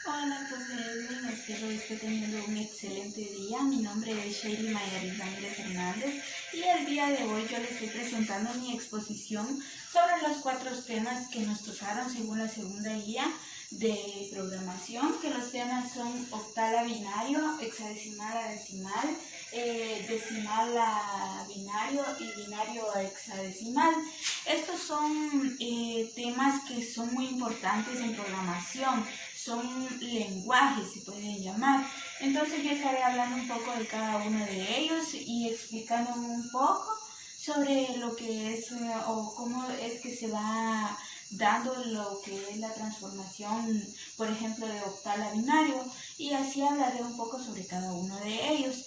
Hola, profe Edwin, espero esté teniendo un excelente día. Mi nombre es Sheili Mayari Ramírez Hernández y el día de hoy yo les estoy presentando mi exposición sobre los 4 temas que nos tocaron según la segunda guía de programación, que los temas son octal a binario, hexadecimal a decimal, decimal a binario y binario a hexadecimal. Estos son temas que son muy importantes en programación, son lenguajes, se pueden llamar. Entonces yo estaré hablando un poco de cada uno de ellos y explicando un poco sobre lo que es o cómo es que se va dando lo que es la transformación, por ejemplo, de octal a binario, y así hablaré un poco sobre cada uno de ellos.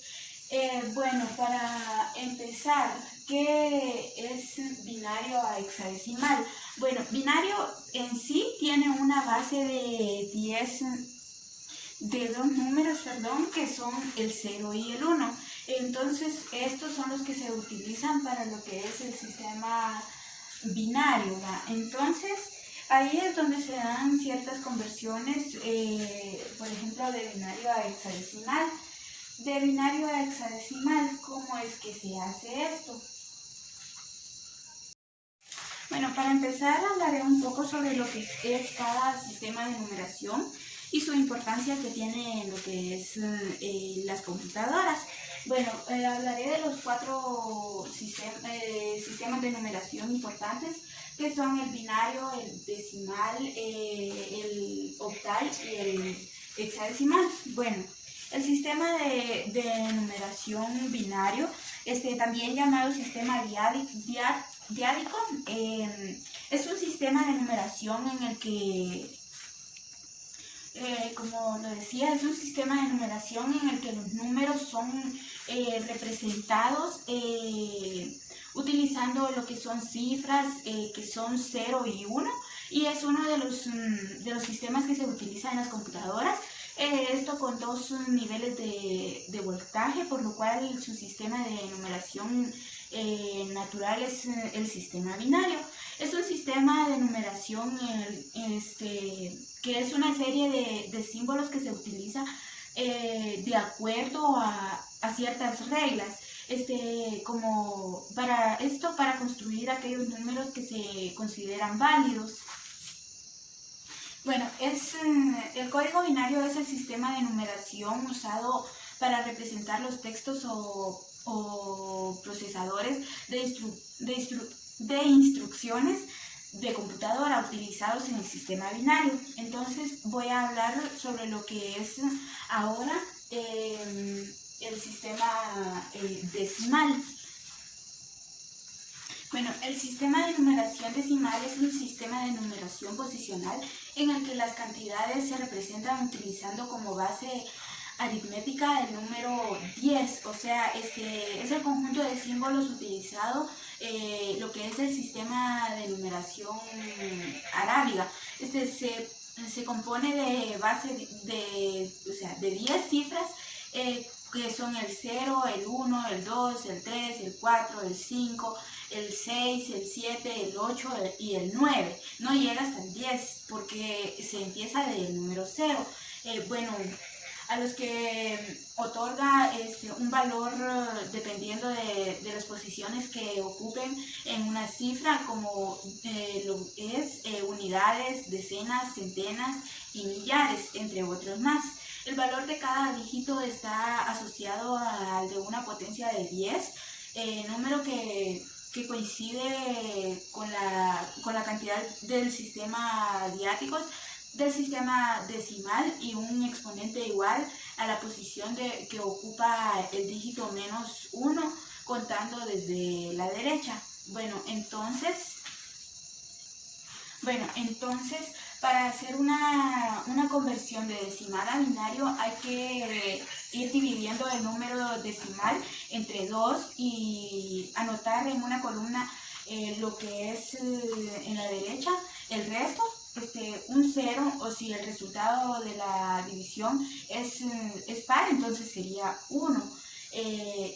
Bueno, para empezar, ¿qué es binario a hexadecimal? Bueno, binario en sí tiene una base de 10, de dos números, perdón, que son el 0 y el 1. Entonces, estos son los que se utilizan para lo que es el sistema binario, ¿va? Entonces, ahí es donde se dan ciertas conversiones, por ejemplo, de binario a hexadecimal. De binario a hexadecimal, ¿cómo es que se hace esto? Bueno, para empezar hablaré un poco sobre lo que es cada sistema de numeración y su importancia que tiene en lo que es las computadoras. Bueno, hablaré de los 4 sistemas de numeración importantes, que son el binario, el decimal, el octal y el hexadecimal. Bueno, el sistema de numeración binario, también llamado sistema diádico, es un sistema de numeración en el que, como lo decía, es un sistema de numeración en el que los números son representados utilizando lo que son cifras, que son 0 y 1, y es uno de los sistemas que se utiliza en las computadoras. Esto con 2 niveles de voltaje, por lo cual su sistema de numeración natural es el sistema binario. Es un sistema de numeración que es una serie de símbolos que se utiliza de acuerdo a ciertas reglas. Como para construir aquellos números que se consideran válidos. Bueno, el código binario es el sistema de numeración usado para representar los textos o procesadores de instrucciones de computadora utilizados en el sistema binario. Entonces voy a hablar sobre lo que es ahora el sistema decimal. Bueno, el sistema de numeración decimal es un sistema de numeración posicional en el que las cantidades se representan utilizando como base aritmética el número 10, o sea, es el conjunto de símbolos utilizado, lo que es el sistema de numeración arábiga. Se compone de base de 10 cifras, que son el 0, el 1, el 2, el 3, el 4, el 5, el 6, el 7, el 8 y el 9. No llega hasta el 10 porque se empieza del número 0. Bueno, a los que otorga un valor dependiendo de las posiciones que ocupen en una cifra, como lo es unidades, decenas, centenas y millares, entre otros más. El valor de cada dígito está asociado al de una potencia de 10, número que coincide con la cantidad del sistema del sistema decimal, y un exponente igual a la posición que ocupa el dígito menos 1, contando desde la derecha. Bueno, entonces, para hacer una conversión de decimal a binario hay que ir dividiendo el número decimal entre 2 y anotar en una columna lo que es en la derecha el resto, un 0, o si el resultado de la división es par, entonces sería 1.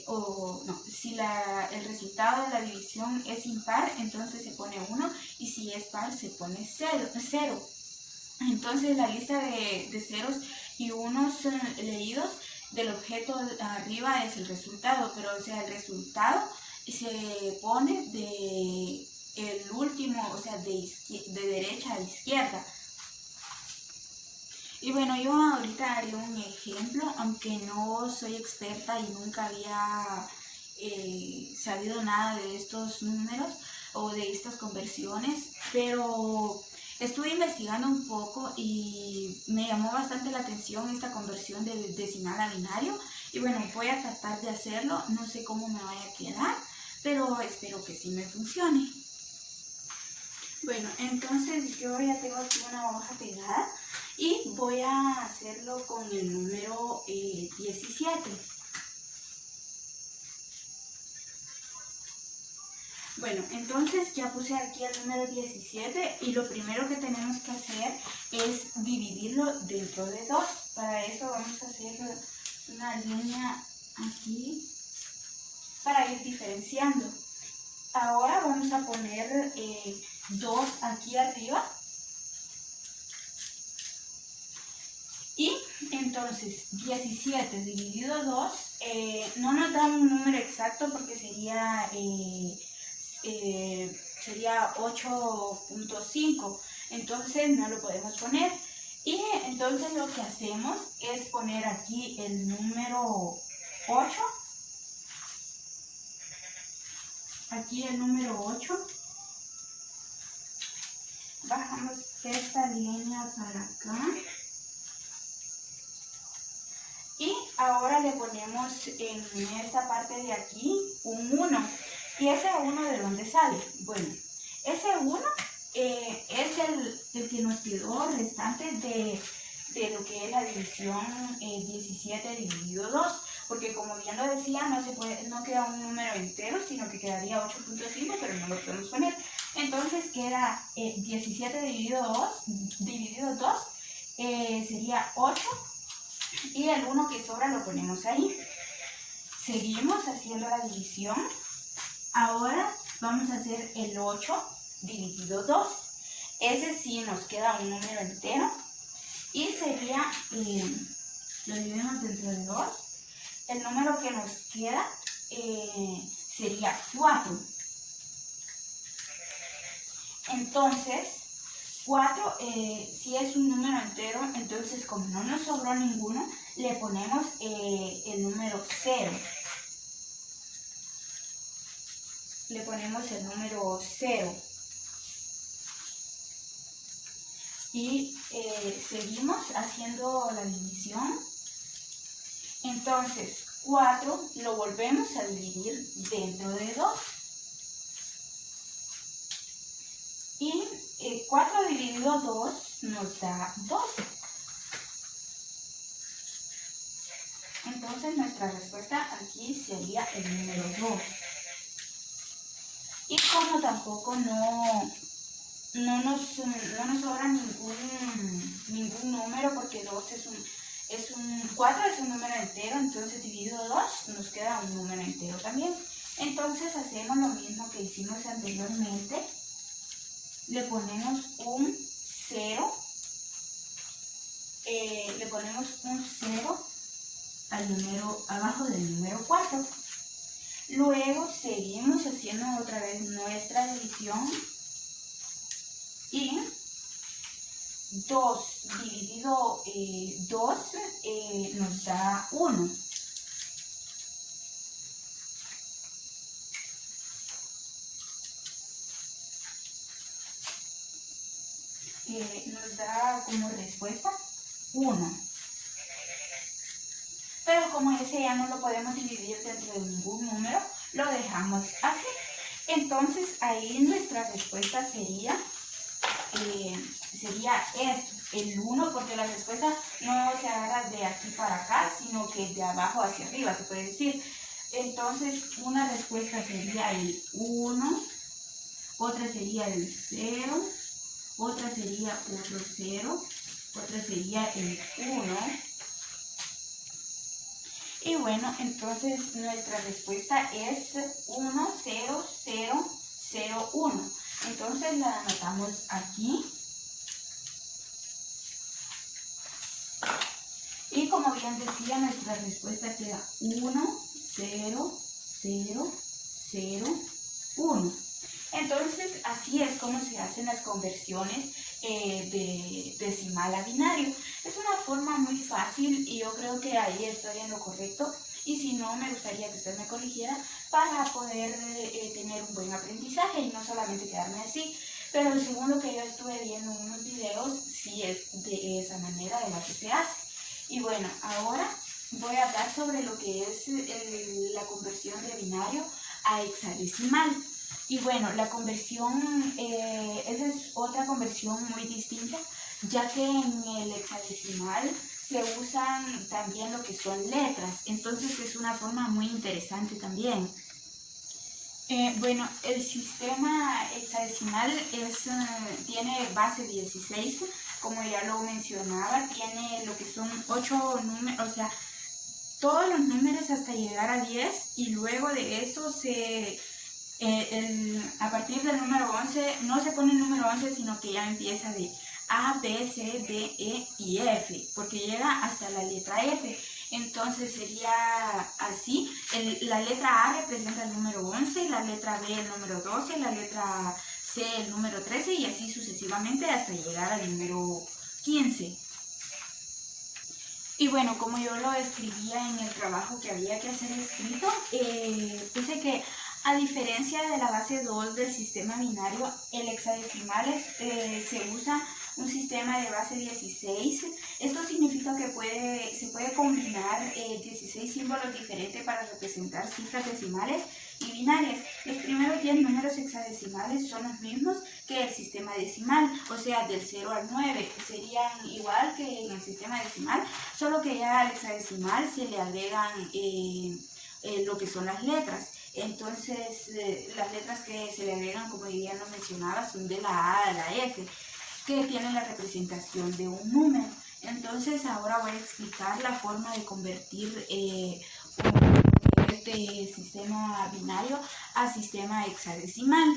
O no, si el resultado de la división es impar, entonces se pone 1, y si es par se pone 0. Entonces la lista de ceros y unos leídos del objeto arriba es el resultado, pero o sea, el resultado se pone de el último, o sea, de derecha a izquierda. Y bueno, yo ahorita haré un ejemplo, aunque no soy experta y nunca había sabido nada de estos números o de estas conversiones, pero estuve investigando un poco y me llamó bastante la atención esta conversión de decimal a binario. Y bueno, voy a tratar de hacerlo, no sé cómo me vaya a quedar, pero espero que sí me funcione. Bueno, entonces yo ya tengo aquí una hoja pegada y voy a hacerlo con el número 17. Bueno, entonces ya puse aquí el número 17 y lo primero que tenemos que hacer es dividirlo dentro de 2. Para eso vamos a hacer una línea aquí para ir diferenciando. Ahora vamos a poner 2 aquí arriba. Y entonces 17 dividido 2, no nos da un número exacto porque sería 8.5, entonces no lo podemos poner. Y entonces lo que hacemos es poner aquí el número 8, aquí el número 8, bajamos esta línea para acá. Y ahora le ponemos en esta parte de aquí un 1. ¿Y ese 1 de dónde sale? Bueno, ese 1 es el que nos quedó restante de lo que es la división 17 dividido 2. Porque como bien lo decía, no queda un número entero, sino que quedaría 8.5, pero no lo podemos poner. Entonces queda 17 dividido 2 sería 8. Y el 1 que sobra lo ponemos ahí. Seguimos haciendo la división. Ahora vamos a hacer el 8 dividido 2. Ese sí nos queda un número entero. Y sería, lo dividimos dentro de 2. El número que nos queda sería 4. Entonces, 4, si es un número entero, entonces como no nos sobró ninguno, le ponemos el número 0. Le ponemos el número 0. Y seguimos haciendo la división. Entonces, 4 lo volvemos a dividir dentro de 2. Y 4 dividido 2 nos da 2. Entonces nuestra respuesta aquí sería el número 2. Y como tampoco no nos sobra ningún número, porque 4 es un número entero, entonces dividido 2 nos queda un número entero también. Entonces hacemos lo mismo que hicimos anteriormente. Le ponemos un 0, abajo del número 4. Luego seguimos haciendo otra vez nuestra división y 2 dividido 2 nos da 1. Nos da como respuesta 1. Pero como ese ya no lo podemos dividir dentro de ningún número, lo dejamos así. Entonces ahí nuestra respuesta sería esto, el 1, porque la respuesta no se agarra de aquí para acá, sino que de abajo hacia arriba, se puede decir. Entonces una respuesta sería el 1, otra sería el 0, otra sería otro 0, otra sería el 1. Y bueno, entonces nuestra respuesta es 1, 0, 0, 0, 1. Entonces la anotamos aquí. Y como bien decía, nuestra respuesta queda 1, 0, 0, 0, 1. Entonces, así es como se hacen las conversiones de decimal a binario. Es una forma muy fácil y yo creo que ahí estoy en lo correcto. Y si no, me gustaría que usted me corrigiera para poder tener un buen aprendizaje y no solamente quedarme así. Pero según lo que yo estuve viendo en unos videos, sí es de esa manera de la que se hace. Y bueno, ahora voy a hablar sobre lo que es la conversión de binario a hexadecimal. Y bueno, la conversión, esa es otra conversión muy distinta, ya que en el hexadecimal se usan también lo que son letras, entonces es una forma muy interesante también. Bueno, el sistema hexadecimal tiene base 16, como ya lo mencionaba, tiene lo que son 8 números, o sea, todos los números hasta llegar a 10 y luego de eso a partir del número 11, no se pone el número 11, sino que ya empieza de A, B, C, D, E y F, porque llega hasta la letra F. Entonces sería así, la letra A representa el número 11, la letra B el número 12, la letra C el número 13 y así sucesivamente hasta llegar al número 15. Y bueno, como yo lo escribía en el trabajo que había que hacer escrito, puse que a diferencia de la base 2 del sistema binario, el hexadecimal se usa un sistema de base 16. Esto significa que se puede combinar 16 símbolos diferentes para representar cifras decimales y binarias. Los primeros 10 números hexadecimales son los mismos que el sistema decimal, o sea, del 0 al 9. Serían igual que en el sistema decimal, solo que ya al hexadecimal se le agregan lo que son las letras. Entonces, las letras que se le agregan, como ya lo mencionaba, son de la A a la F, que tienen la representación de un número. Entonces, ahora voy a explicar la forma de convertir este sistema binario a sistema hexadecimal.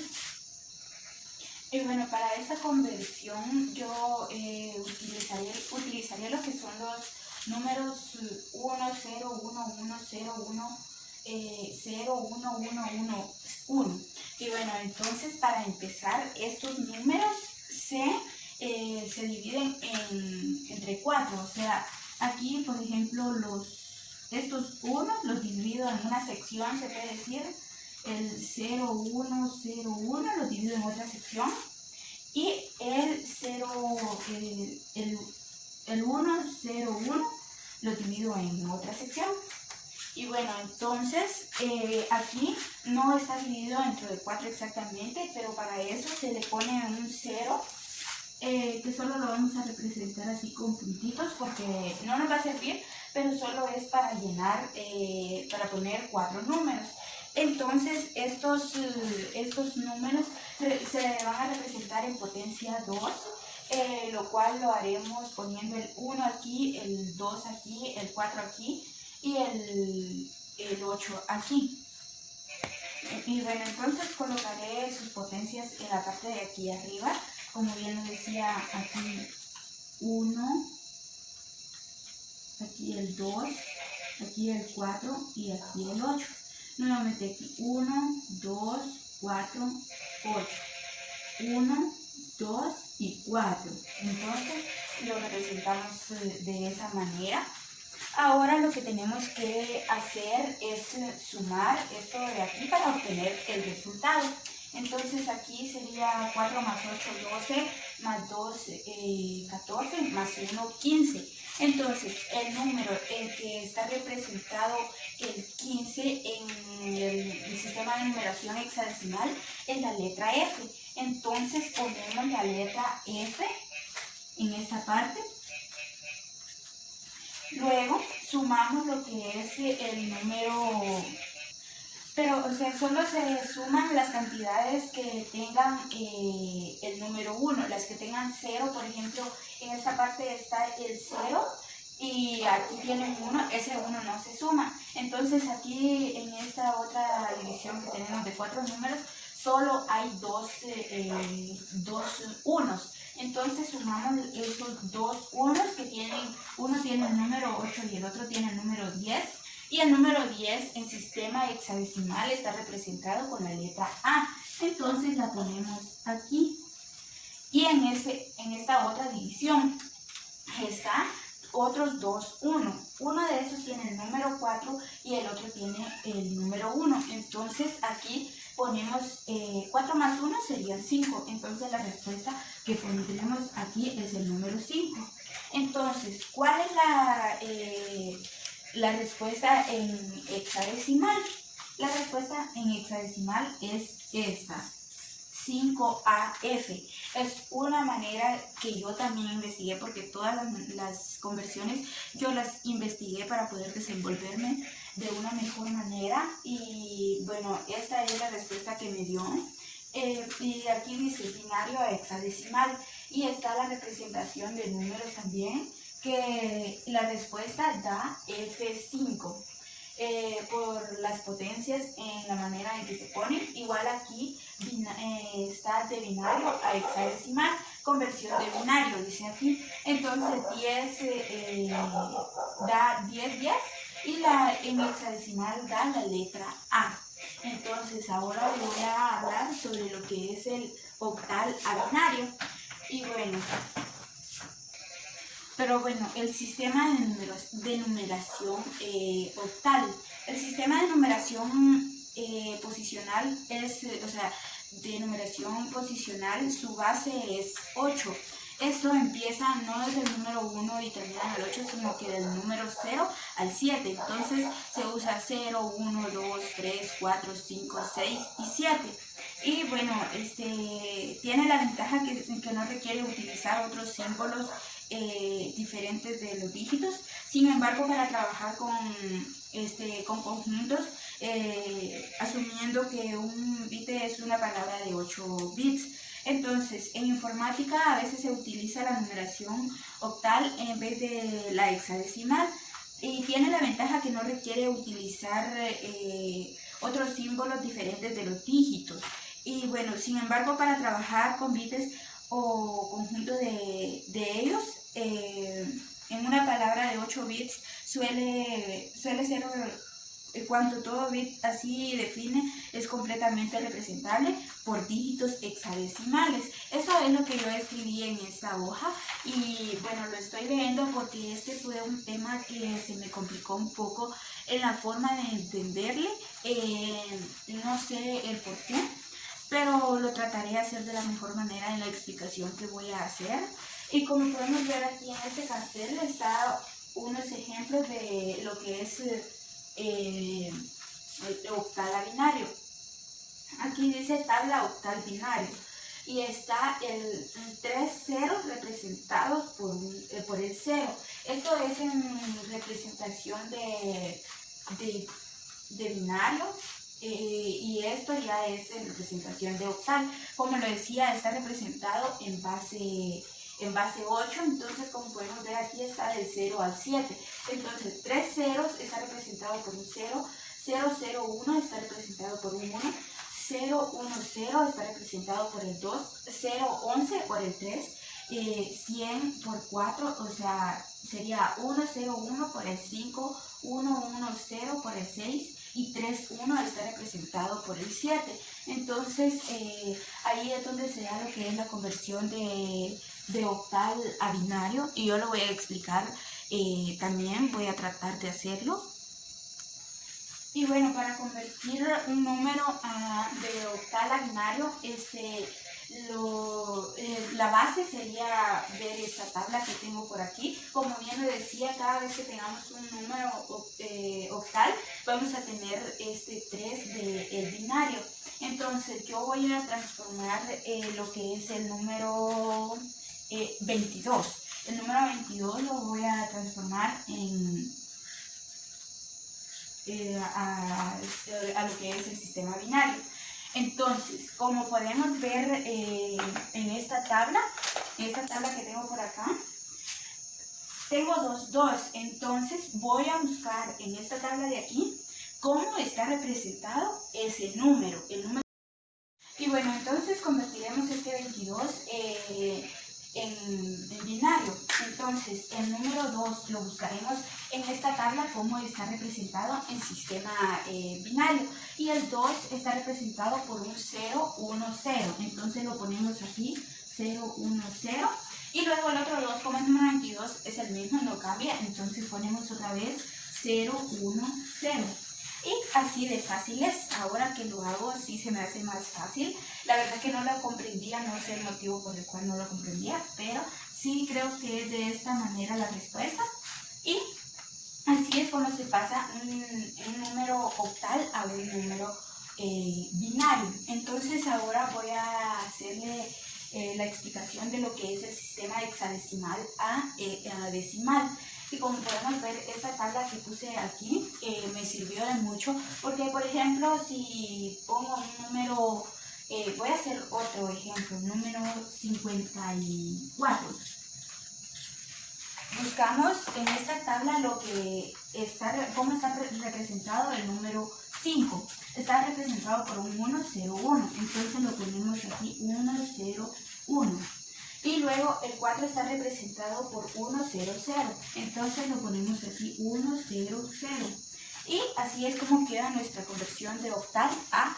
Y bueno, para esta conversión yo utilizaría lo que son los números 1, 0, 1, 1, 0, 1, 0, 1, 1, 1, 1. Y bueno, entonces para empezar, estos números se dividen entre 4. O sea, aquí, por ejemplo, estos 1 los divido en una sección, se puede decir. El 0, 1, 0, 1 lo divido en otra sección. Y el 1, 0, 1 lo divido en otra sección. Y bueno, entonces aquí no está dividido dentro de 4 exactamente, pero para eso se le pone un 0, que solo lo vamos a representar así con puntitos porque no nos va a servir, pero solo es para llenar, para poner 4 números. Entonces estos números se van a representar en potencia 2, lo cual lo haremos poniendo el 1 aquí, el 2 aquí, el 4 aquí y el 8 aquí. Y bueno, entonces colocaré sus potencias en la parte de aquí arriba, como bien lo decía, aquí 1, aquí el 2, aquí el 4 y aquí el 8. Nuevamente aquí 1, 2, 4, 8. 1, 2 y 4. Entonces lo representamos de esa manera. Ahora lo que tenemos que hacer es sumar esto de aquí para obtener el resultado. Entonces aquí sería 4 más 8, 12, más 2, 14, más 1, 15. Entonces el número en que está representado el 15 en el sistema de numeración hexadecimal es la letra F. Entonces ponemos la letra F en esta parte. Luego sumamos lo que es el número, pero o sea, solo se suman las cantidades que tengan el número 1, las que tengan 0, por ejemplo, en esta parte está el 0 y aquí tienen 1, ese 1 no se suma. Entonces aquí en esta otra división que tenemos de 4 números, solo hay dos unos. Entonces sumamos esos dos unos que tienen, uno tiene el número 8 y el otro tiene el número 10. Y el número 10 en sistema hexadecimal está representado con la letra A. Entonces la ponemos aquí. Y en esta otra división está otros dos 1. Uno de esos tiene el número 4 y el otro tiene el número 1. Entonces aquí ponemos 4 más 1 serían 5. Entonces la respuesta que pondremos aquí es el número 5. Entonces, ¿cuál es la respuesta en hexadecimal? La respuesta en hexadecimal es esta. 5AF. Es una manera que yo también investigué, porque todas las conversiones yo las investigué para poder desenvolverme de una mejor manera. Y bueno, esta es la respuesta que me dio. Y aquí dice binario a hexadecimal. Y está la representación de números también, que la respuesta da F5. Por las potencias en la manera en que se ponen. Igual aquí está de binario a hexadecimal, conversión de binario, dice aquí. Entonces 10 da 10, 10 y en hexadecimal da la letra A. Entonces ahora les voy a hablar sobre lo que es el octal a binario. Y bueno, pero bueno, el sistema de numeración octal. El sistema de numeración posicional es, de numeración posicional, su base es 8. Esto empieza no desde el número 1 y termina en el 8, sino que del número 0 al 7. Entonces se usa 0, 1, 2, 3, 4, 5, 6 y 7. Y bueno, tiene la ventaja que no requiere utilizar otros símbolos diferentes de los dígitos. Sin embargo, para trabajar con conjuntos, asumiendo que un bit es una palabra de 8 bits. Entonces, en informática a veces se utiliza la numeración octal en vez de la hexadecimal, y tiene la ventaja que no requiere utilizar otros símbolos diferentes de los dígitos. Y bueno, sin embargo, para trabajar con bits o conjunto de ellos, en una palabra de 8 bits suele ser, cuando todo bit así define, es completamente representable por dígitos hexadecimales. Eso es lo que yo escribí en esta hoja, y bueno, lo estoy leyendo porque este fue un tema que se me complicó un poco en la forma de entenderle. No sé el por qué, pero lo trataré de hacer de la mejor manera en la explicación que voy a hacer. Y como podemos ver aquí en este cartel está unos ejemplos de lo que es el octal a binario. Aquí dice tabla octal binario y está el 3 ceros representados por el 0. Esto es en representación de binario. Y esto ya es en representación de octal. Como lo decía, está representado en base 8, entonces como podemos ver aquí está del 0 al 7. Entonces 3 ceros está representado por un 0, 0, 0, 1 está representado por un 1, 0, 1, 0 está representado por el 2, 0, 11 por el 3, 100 por 4, o sea, sería 1, 0, 1 por el 5, 1, 1, 0 por el 6, y 3, 1 está representado por el 7. Entonces, ahí es donde se da lo que es la conversión de octal a binario, y yo lo voy a explicar también, voy a tratar de hacerlo. Y bueno, para convertir un número de octal a binario, la base sería ver esta tabla que tengo por aquí. Como bien lo decía, cada vez que tengamos un número octal, vamos a tener este 3 del binario. Entonces yo voy a transformar lo que es el número 22. El número 22 lo voy a transformar a lo que es el sistema binario. Entonces, como podemos ver en esta tabla que tengo por acá, tengo dos 2. Entonces voy a buscar en esta tabla de aquí cómo está representado ese número, el número. Y bueno, entonces convertiremos este 22 en binario. Entonces, el número 2 lo buscaremos en esta tabla como está representado en sistema binario. Y el 2 está representado por un 0, 1, 0. Entonces lo ponemos aquí, 0, 1, 0. Y luego el otro 2, como es número 22, es el mismo, no cambia. Entonces ponemos otra vez 0, 1, 0. Y así de fácil es. Ahora que lo hago, sí se me hace más fácil. La verdad que no lo comprendía, no sé el motivo por el cual no lo comprendía, pero sí creo que es de esta manera la respuesta. Y así es como se pasa un número octal a un número binario. Entonces ahora voy a hacerle la explicación de lo que es el sistema hexadecimal a decimal. Y como podemos ver, esta tabla que puse aquí me sirvió de mucho, porque por ejemplo, si pongo un número, voy a hacer otro ejemplo, número 54. Buscamos en esta tabla lo que cómo está representado el número 5. Está representado por un 1, 0, 1. Entonces lo ponemos aquí 1, 0, 1. Y luego el 4 está representado por 1, 0, 0. Entonces lo ponemos aquí 1, 0, 0. Y así es como queda nuestra conversión de octal a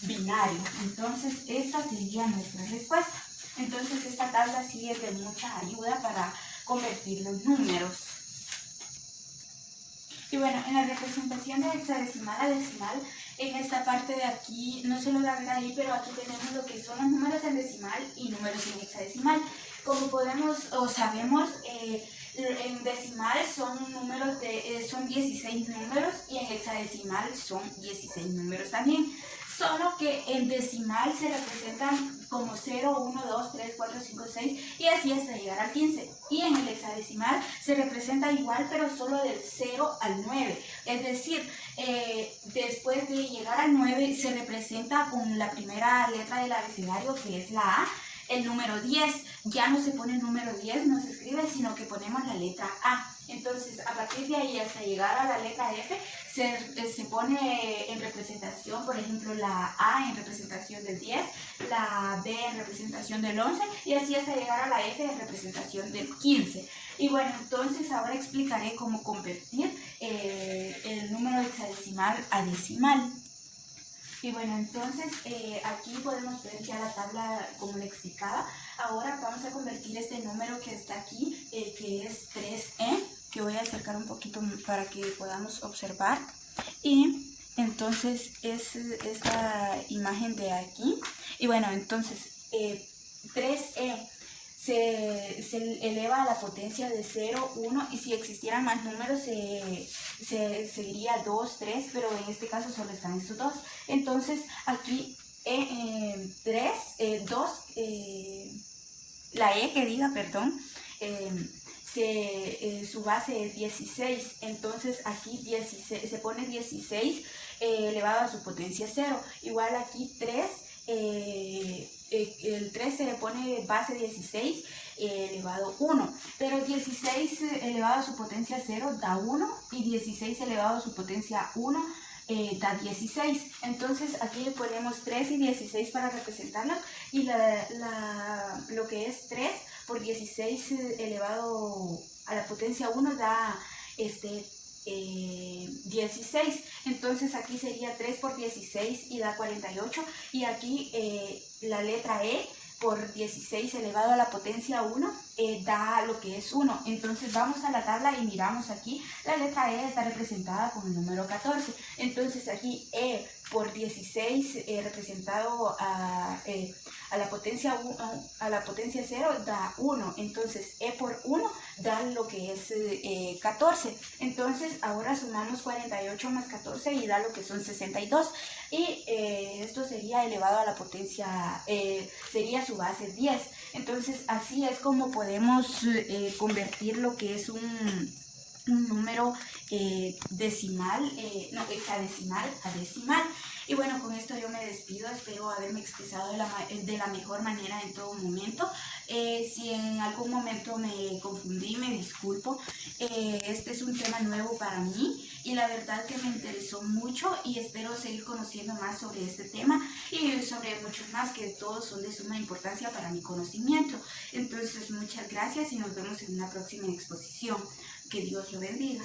binario. Entonces esta sería nuestra respuesta. Entonces esta tabla sí es de mucha ayuda para convertir los números. Y bueno, en la representación de hexadecimal a decimal, en esta parte de aquí, no se lo da ver ahí, pero aquí tenemos lo que son los números en decimal y números en hexadecimal. Como podemos o sabemos, en decimal son números son 16 números y en hexadecimal son 16 números también. Solo que en decimal se representan como 0, 1, 2, 3, 4, 5, 6 y así hasta llegar al 15. Y en el hexadecimal se representa igual, pero solo del 0 al 9. Es decir, después de llegar al 9 se representa con la primera letra del abecedario, que es la A, el número 10. Ya no se pone el número 10, no se escribe, sino que ponemos la letra A. Entonces, a partir de ahí hasta llegar a la letra F, se pone en representación, por ejemplo, la A en representación del 10, la B en representación del 11 y así hasta llegar a la F en representación del 15. Y bueno, entonces ahora explicaré cómo convertir el número hexadecimal a decimal. Y bueno, entonces aquí podemos ver ya la tabla como le explicaba. Ahora vamos a convertir este número que está aquí, que es 3e, que voy a acercar un poquito para que podamos observar. Y entonces es esta imagen de aquí. Y bueno, entonces 3e se eleva a la potencia de 0, 1 y si existieran más números se diría 2, 3, pero en este caso solo están estos dos. Entonces aquí 3, 2, la E que diga, perdón, su base es 16, entonces aquí 16, se pone 16 elevado a su potencia 0, igual aquí 3, el 3 se le pone base 16 elevado 1, pero 16 elevado a su potencia 0 da 1 y 16 elevado a su potencia 1 da 16. Entonces aquí le ponemos 3 y 16 para representarlo y lo que es 3 por 16 elevado a la potencia 1 da 16. Entonces aquí sería 3 por 16 y da 48 y aquí la letra E por 16 elevado a la potencia 1 da lo que es 1. Entonces vamos a la tabla y miramos aquí, la letra E está representada con el número 14. Entonces aquí E por 16 representado a la potencia 0 da 1. Entonces E por 1 da lo que es 14. Entonces ahora sumamos 48 más 14 y da lo que son 62. Y esto sería elevado a la potencia, sería su base 10. Entonces así es como podemos convertir lo que es un número hexadecimal a decimal. Y bueno, con esto yo me despido, espero haberme expresado de la mejor manera en todo momento. Si en algún momento me confundí, me disculpo. Este es un tema nuevo para mí y la verdad que me interesó mucho y espero seguir conociendo más sobre este tema y sobre muchos más que todos son de suma importancia para mi conocimiento. Entonces, muchas gracias y nos vemos en una próxima exposición. Que Dios lo bendiga.